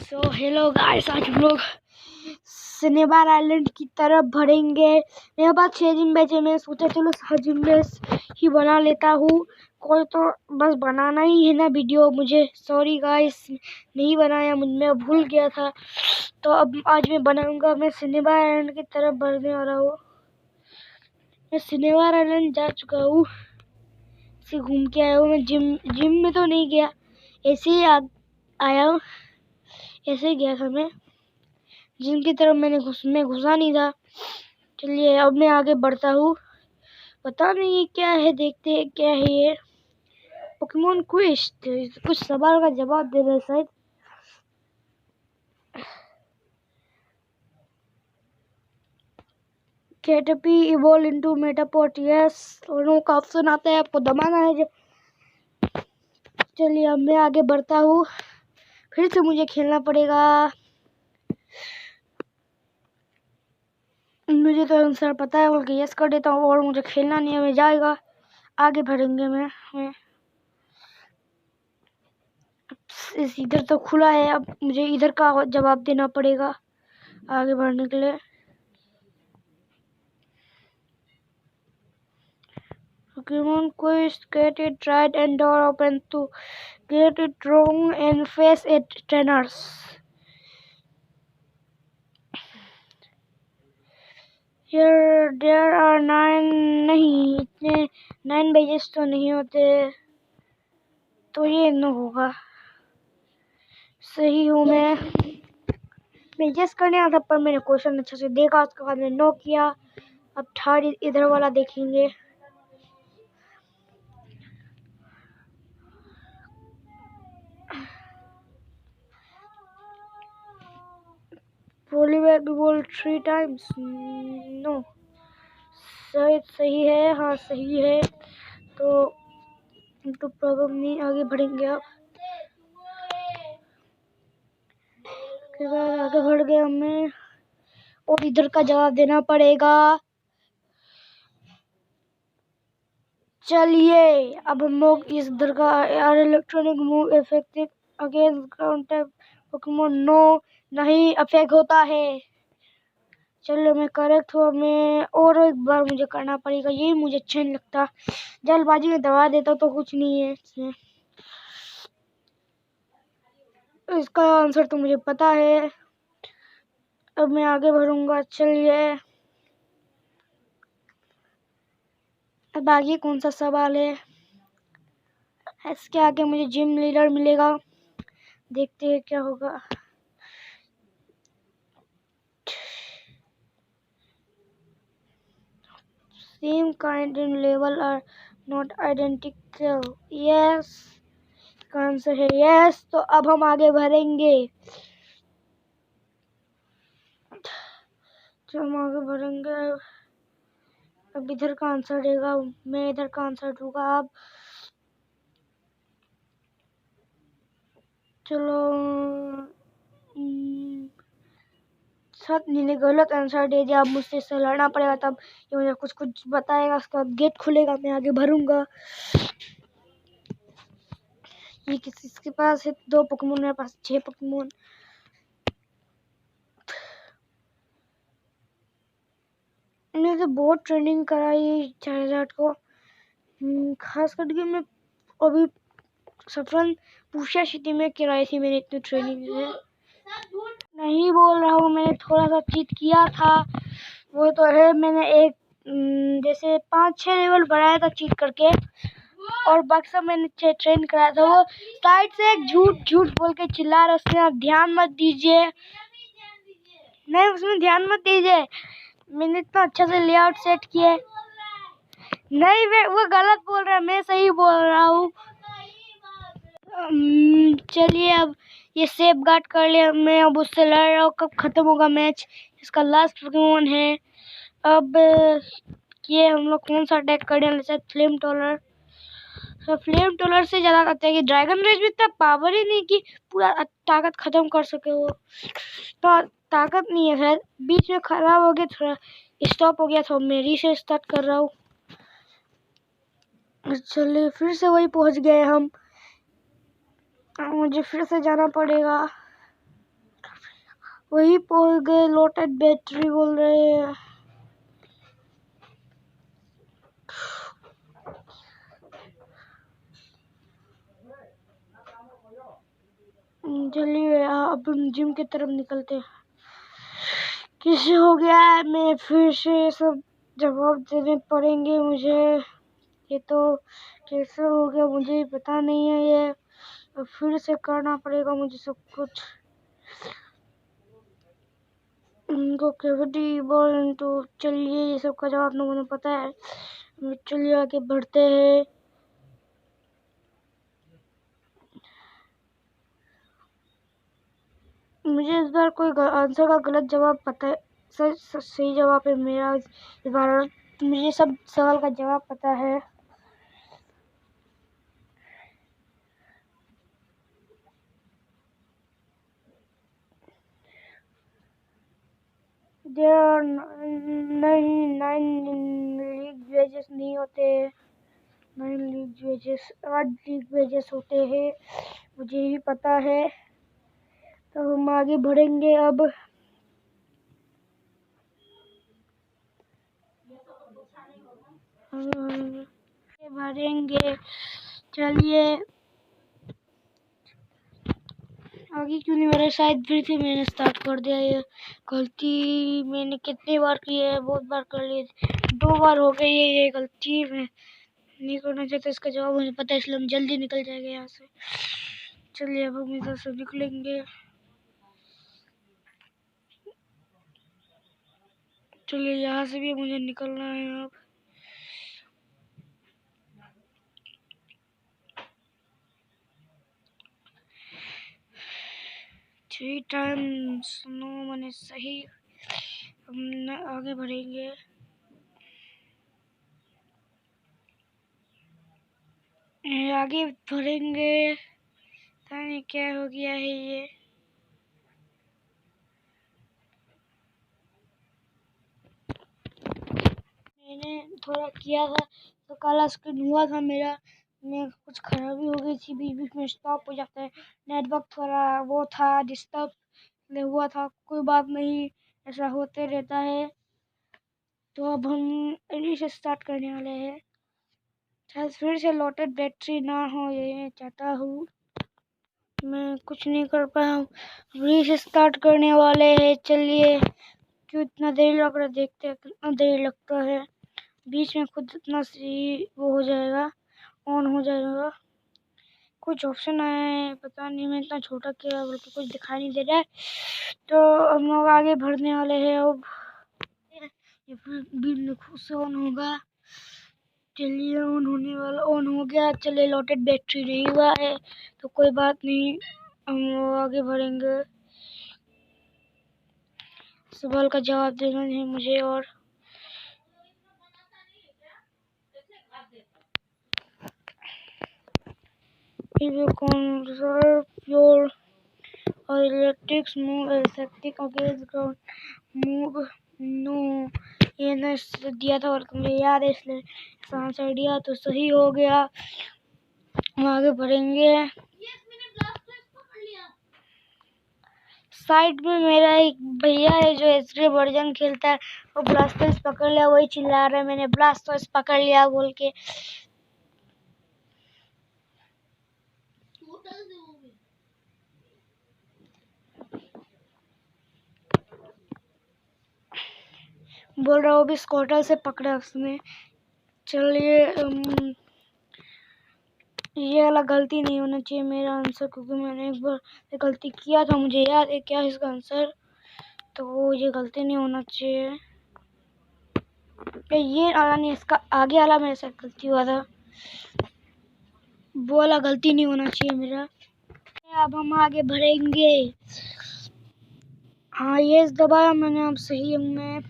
So hello guys, आज हम लोग सिनेबार आइलैंड की तरफ बढ़ेंगे। मेरे पास 6 जिम बचे। मैं सोचा चलो 7 जिम ही बना लेता हूँ। कोई तो बस बनाना ही है ना वीडियो। मुझे सॉरी गाइस, नहीं बनाया, मैं भूल गया था। तो अब आज मैं बनाऊंगा। मैं सिनेबार आइलैंड की तरफ बढ़ने वाला हूँ। मैं सिनेबार आइलैंड जा चुका हूँ, से घूम के आया हूँ। मैं जिम में तो नहीं गया, ऐसे ही आया हूँ। ऐसे ही गया था मैं जिम की तरफ। मैं घुसा नहीं था। चलिए अब मैं आगे बढ़ता हूँ। पता नहीं ये क्या है, देखते हैं क्या है ये। पोकेमोन क्विज, कुछ सवाल का जवाब दे रहे शायद। कैटरपी इवॉल्व इनटू मेटापॉड, यस और नो का ऑप्शन आता है, आपको दबाना है। चलिए अब मैं आगे बढ़ता हूँ। फिर से मुझे खेलना पड़ेगा। मुझे तो आंसर पता है, बल्कि यस कर देता हूँ और मुझे खेलना नहीं है, जाएगा। आगे बढ़ेंगे। मैं इस इधर तो खुला है, अब मुझे इधर का जवाब देना पड़ेगा आगे बढ़ने के लिए। Pokemon Quest, get it right and door open to get it wrong and face it trainers. Here there are 9, नहीं इतने 9 पेजेस तो नहीं होते, तो ये न होगा। सही हूँ मैं पेजेस करने आता, पर मैंने क्वेश्चन अच्छे से देखा, उसके बाद मैंने नो किया। अब थर्ड इधर वाला देखेंगे। Polybag ball 3 times, नो शायद सही है। हाँ सही है, तो प्रॉब्लम नहीं। आगे बढ़ेंगे अब। के बाद आगे बढ़ गए हमें, और इधर का जवाब देना पड़ेगा। चलिए अब हम लोग इस इधर का यार electronic move effective against ground type Pokemon, no नहीं अफेक्ट होता है। चलो मैं करेक्ट हूँ। मैं और एक बार मुझे करना पड़ेगा, ये मुझे अच्छा नहीं लगता। जल्दबाजी में दबा देता तो कुछ नहीं है इसमें। इसका आंसर तो मुझे पता है। अब मैं आगे बढ़ूंगा। चलिए अब आगे कौन सा सवाल है। इसके आगे मुझे जिम लीडर मिलेगा, देखते हैं क्या होगा। Same kind in level are not identical, yes का आंसर है यस। तो अब हम आगे बढ़ेंगे। जो हम आगे बढ़ेंगे, अब इधर का आंसर देगा, मैं इधर का आंसर दूंगा। अब चलो सत ने गलत आंसर दे दिया। अब मुझसे इससे लड़ना पड़ेगा, तब ये मुझे कुछ कुछ बताएगा। उसका गेट खुलेगा, मैं आगे भरूंगा। ये किसके पास है 2 पोकेमोन, मेरे पास 6 पोकेमोन। मैंने तो बहुत ट्रेनिंग कराई चार्जर को, खास करके मैं अभी सफरन पूषा सिटी में कराई थी मैंने इतनी ट्रेनिंग है। नहीं बोल रहा हूँ, मैंने थोड़ा सा चीट किया था, वो तो है। मैंने एक जैसे 5-6 लेवल बढ़ाया था चीट करके, और बाकी सब मैंने ट्रेन कराया था। वो साइड से एक झूठ बोल के चिल्ला रहा, उसमें आप ध्यान मत दीजिए। नहीं उसमें ध्यान मत दीजिए, मैंने इतना अच्छा से लेआउट सेट किया। नहीं वो गलत बोल रहा है, मैं सही बोल रहा हूँ। चलिए अब ये सेफ गार्ड कर लिया मैं, अब उससे लड़ रहा हूँ। कब खत्म होगा मैच, इसका लास्ट पोकेमोन है। अब ये हम लोग कौन सा अटैक करने वाले हैं, फ्लेम टॉलर। तो फ्लेम टॉलर से ज़्यादा करते हैं कि ड्रैगन रेज में इतना पावर ही नहीं कि पूरा ताकत खत्म कर सके। वो तो ताकत नहीं है शायद, बीच में खराब हो गया, थोड़ा स्टॉप हो गया, तो मैं रीसे स्टार्ट कर रहा हूँ। चलिए फिर से वही पहुँच गए हम, मुझे फिर से जाना पड़ेगा। वही पहुंच गए, लोटेड बैटरी बोल रहे हैं। चलिए अब हम जिम की तरफ निकलते हैं। कैसे हो गया है, मैं फिर से सब जवाब देने पड़ेंगे मुझे। ये तो कैसे हो गया मुझे पता नहीं है, ये फिर से करना पड़ेगा मुझे सब कुछ। इनको कैविटी बॉल, तो चलिए ये सब का जवाब लोगों ने पता है। चलिए आगे बढ़ते हैं। मुझे इस बार कोई आंसर का गलत जवाब पता है, सही जवाब है मेरा इस बार। मुझे सब सवाल का जवाब पता है। नहीं, 9 लीग वेजेस नहीं होते, 9 लीग वेजेस 8 लीग वेजेस होते हैं, मुझे भी पता है। तो हम आगे बढ़ेंगे अब। बढ़ेंगे, चलिए आगे क्यों नहीं बढ़े। शायद फिर से मैंने स्टार्ट कर दिया। ये गलती मैंने कितनी बार की है, बहुत बार कर ली, 2 बार हो गई है ये गलती। मैं नहीं करना चाहता, इसका जवाब मुझे पता है, इसलिए हम जल्दी निकल जाएंगे यहाँ से। चलिए अब हम इधर से निकलेंगे। चलिए यहाँ से भी मुझे निकलना है अब। थ्री टाइम सुनो मैंने सही। हम आगे बढ़ेंगे। आगे बढ़ेंगे, पता नहीं क्या हो गया है ये। मैंने थोड़ा किया था तो काला स्क्रीन हुआ था मेरा, में कुछ खराबी हो गई थी, बीच बीच में स्टॉप हो जाता है, नेटवर्क थोड़ा वो था डिस्टर्ब हुआ था। कोई बात नहीं, ऐसा होते रहता है। तो अब हम अभी से स्टार्ट करने वाले हैं। शायद फिर से लोटेड बैटरी ना हो, ये चाहता हूँ। मैं कुछ नहीं कर पाया हूँ, अभी से स्टार्ट करने वाले हैं। चलिए क्यों इतना देर लग रहा है, देखते हैं कितना देर लगता है। बीच में खुद इतना सी वो हो जाएगा, ऑन हो जाएगा। कुछ ऑप्शन आया है, पता नहीं मैं इतना छोटा किया बल्कि कुछ दिखाई नहीं दे रहा है। तो हम लोग आगे बढ़ने वाले हैं अब। ये फिर बिल खुद से ऑन होगा। चलिए ऑन होने वाला, ऑन हो गया। चलिए लोटेड बैटरी नहीं हुआ है तो कोई बात नहीं, हम लोग आगे बढ़ेंगे। सवाल का जवाब देना है मुझे। और प्योर और electrics move electric against ground move no, ये ना दिया था और मुझे याद है, इसलिए आंसर दिया तो सही हो गया। हम आगे बढ़ेंगे। साइड में मेरा एक भैया है जो एसरे वर्जन खेलता है, वो ब्लास्टर्स पकड़ लिया, वही चिल्ला रहा है मैंने ब्लास्टर्स पकड़ लिया बोल के। बोल रहा वो भी स्कॉटर से पकड़ा उसने। चलिए ये वाला गलती नहीं होना चाहिए मेरा आंसर, क्योंकि मैंने एक बार गलती किया था, मुझे याद है क्या है इसका आंसर। तो ये गलती नहीं होना चाहिए। ये वाला नहीं, इसका आगे वाला मेरे साथ गलती हुआ था, वो वाला गलती नहीं होना चाहिए मेरा। अब हम आगे बढ़ेंगे। हाँ ये दबाया मैंने, अब सही हूँ मैं।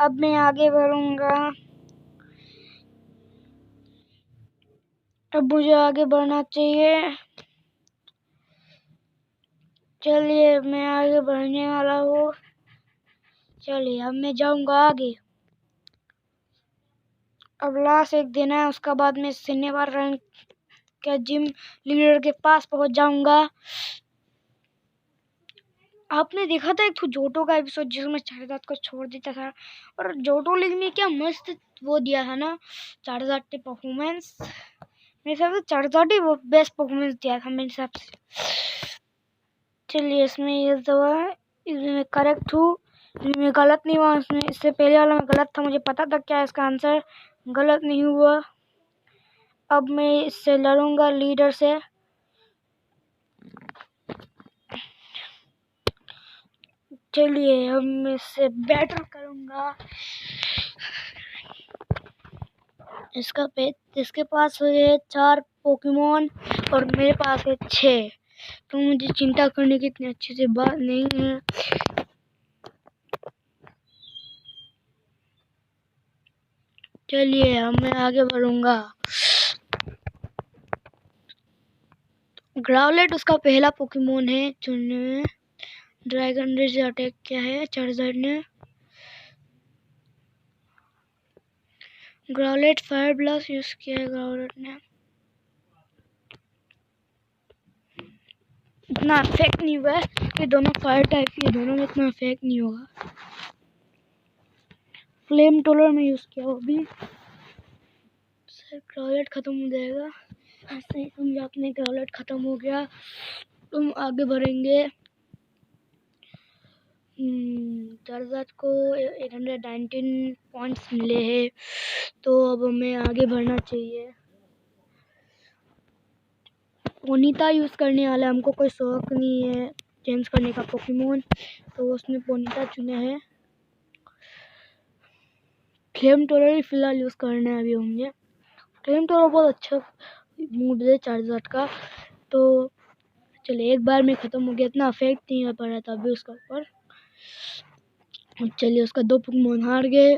अब मैं आगे बढ़ूंगा। अब मुझे आगे बढ़ना चाहिए। चलिए मैं आगे बढ़ने वाला हूँ। चलिए अब मैं जाऊंगा आगे। अब लास्ट एक दिन है, उसका बाद मैं सिनेमा रैंक के जिम लीडर के पास पहुंच जाऊंगा। आपने देखा था एक तो जोटो का एपिसोड जिसमें चारजात को छोड़ देता था, और जोटो लीग में क्या मस्त वो दिया था ना चारजात के परफॉर्मेंस। मेरे हिसाब से चारजात ही वो बेस्ट परफॉर्मेंस दिया था मेरे हिसाब से। चलिए इसमें ये दवा है, इसमें करेक्ट हूँ, इसमें गलत नहीं हुआ। इसमें इससे पहले वाला में गलत था, मुझे पता था क्या इसका आंसर, गलत नहीं हुआ। अब मैं इससे लड़ूंगा लीडर से। चलिए अब मैं इससे बैटल करूंगा। इसके पास है 4 पोकेमोन और मेरे पास है 6, तो मुझे चिंता करने की इतनी अच्छी सी बात नहीं है। चलिए अब मैं आगे बढ़ूंगा। ग्राउलेट उसका पहला पोकेमोन है चुनने में। ड्रैगन रेज अटैक क्या है चार्जर ने। ग्राउलेट फायर ब्लास्ट यूज किया है ग्राउलेट ने, इतना इफेक्ट नहीं हुआ है। ये दोनों फायर टाइप के, दोनों में इतना इफेक्ट नहीं होगा। फ्लेम टोलर में यूज किया वो भी। सर ग्राउलेट खत्म हो जाएगा, ऐसे ही समझा आपने। ग्राउलेट खत्म हो गया, तुम आगे बढ़ेंगे। चार्जर को 819 पॉइंट्स मिले हैं, तो अब हमें आगे बढ़ना चाहिए। पोनीता यूज करने वाला, हमको कोई शौक नहीं है चेंज करने का पोकेमोन, तो उसने पोनीता चुना है। फ्लेम टोलर ही फिलहाल यूज करना है अभी मुझे। फ्लेम टोलर बहुत अच्छा मूव है चार्जर का, तो चलिए एक बार में खत्म हो गया, इतना इफेक्ट नहीं पड़ रहा था अभी उसका ऊपर। चलिए उसका 2 पोकेमोन हार गए।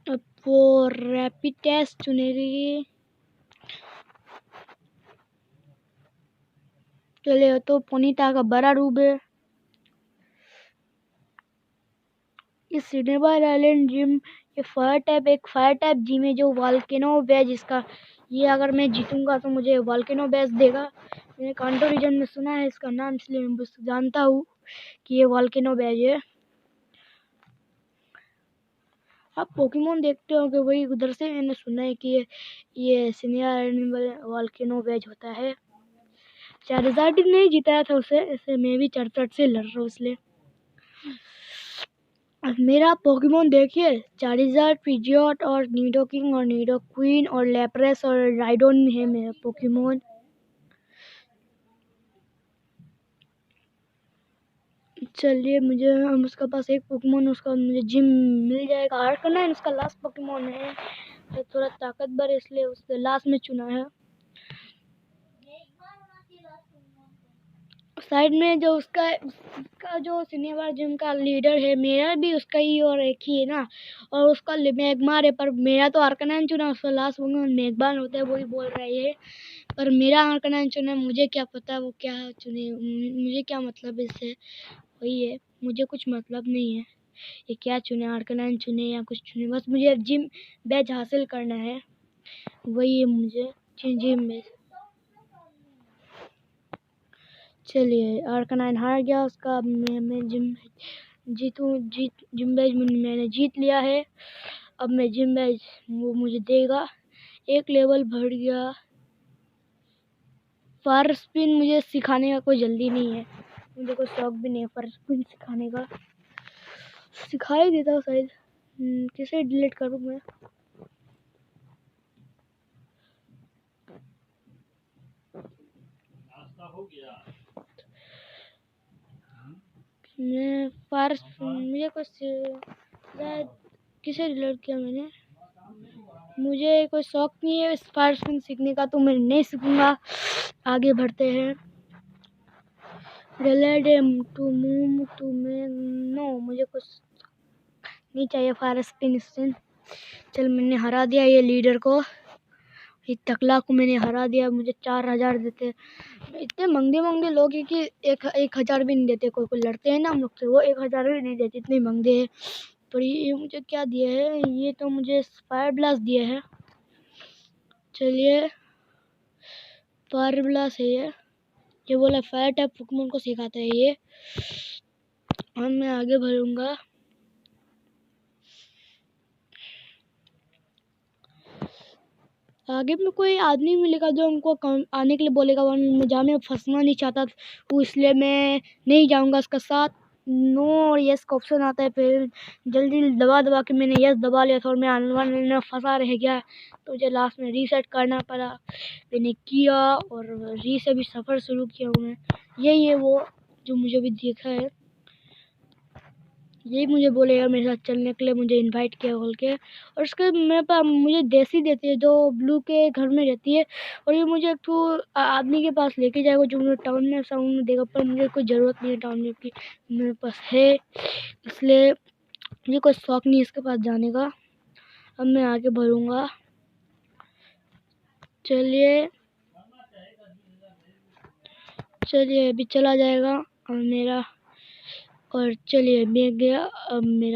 अब वो रैपिड टेस्ट चुनेगी। चलिए तो पोनीता का बड़ा रूप है। इस सिनेबार आइलैंड जिम ये एक फायर टाइप जिम है जो वॉल्केनो बेज इसका। ये अगर मैं जीतूंगा तो मुझे वॉल्केनो बेज देगा। मैंने कांटो रीजन में सुना है इसका नाम, इसलिए मैं बस जानता हूँ कि ये वॉल्केनो बेज है। आप पोकेमोन देखते हो कि वही उधर से मैंने सुना है कि ये सीनियर एनिमल वॉल्केनो बेज होता है। चार्जर नहीं जिताया था उसे, ऐसे मैं भी चरचट से लड़ रहा हूँ इसलिए। मेरा पोकेमोन देखिए, चार्जर, पिजियोट और निडोकिंग और निडोक्वीन और लैप्रेस और राइडोन है मेरा पोकेमोन। चलिए मुझे उसका पास एक पोकेमोन, उसका मुझे जिम मिल जाएगा। आर्कनाइन उसका लास्ट पोकेमोन है, तो थोड़ा ताकतवर है इसलिए उसके लास्ट में चुना है। साइड में जो उसका जो सिनेबार जिम का लीडर है, मेरा भी उसका ही और एक ही है ना, और उसका मैगमार है, पर मेरा तो आर्कनाइन चुना, उसका लास्ट पोकेमोन मैगमार होता है, वही बोल रही है। पर मेरा आर्कनाइन चुना, मुझे क्या पता वो क्या चुने, मुझे क्या मतलब इससे, वही है, मुझे कुछ मतलब नहीं है ये क्या चुने, आर्कनाइन चुने या कुछ चुने, बस मुझे जिम बैच हासिल करना है, वही है मुझे जिम बैच। चलिए आर्कनाइन हार गया उसका, मैं जिम बैच मैंने जीत लिया है। अब मैं जिम बैच वो मुझे देगा। एक लेवल बढ़ गया। फायर स्पिन मुझे सिखाने का कोई जल्दी नहीं है, मुझे कोई शौक भी नहीं है फायर स्पिन सिखाने का। सिखाई देता शायद, किसे डिलीट करूँ मैं। मैं फायर मुझे कुछ शायद किसे डिलीट किया मैंने, मुझे कोई शौक नहीं है फायर स्पिन सीखने का, तो मैं नहीं सीखूंगा। आगे बढ़ते हैं। नो, मुझे कुछ नहीं चाहिए फायर स्पिन। चल मैंने हरा दिया ये लीडर को, ये टकला को मैंने हरा दिया। मुझे 4000 देते, इतने महंगे लोग हैं कि 1000 भी नहीं देते। कोई लड़ते हैं ना हम लोग से, वो 1000 भी नहीं देते, इतने महंगे हैं। पर ये मुझे क्या दिया है, ये तो मुझे फायर ब्लास्ट दिया है। चलिए फायर ब्लास्ट है ये, ये बोला फायर टाइप पोकेमोन को सिखाता है ये। और मैं आगे बढ़ूंगा। आगे में कोई आदमी मिलेगा जो हमको आने के लिए बोलेगा, जहाँ मैं फंसना नहीं चाहता तो इसलिए मैं नहीं जाऊंगा उसका साथ। नो और यस का ऑप्शन आता है, फिर जल्दी दबा के मैंने यस दबा लिया था और मैं आने में फंसा रह गया, तो मुझे लास्ट में रीसेट करना पड़ा। मैंने किया और री से भी सफ़र शुरू किया हूँ मैं। यही है वो जो मुझे भी देखा है, यही मुझे बोलेगा मेरे साथ चलने के लिए, मुझे इनवाइट किया बोल के। और उसके मेरे पास मुझे देसी देती है जो ब्लू के घर में रहती है, और ये मुझे एक तो आदमी के पास लेके जाएगा जो मुझे टाउन में साउंड में देगा, पर मुझे कोई ज़रूरत नहीं है टाउन में की, मेरे पास है, इसलिए मुझे कोई शौक नहीं है इसके पास जाने का। अब मैं आगे बढ़ूँगा। चलिए अभी चला जाएगा और मेरा, और चलिए मैं गया। अब मेरा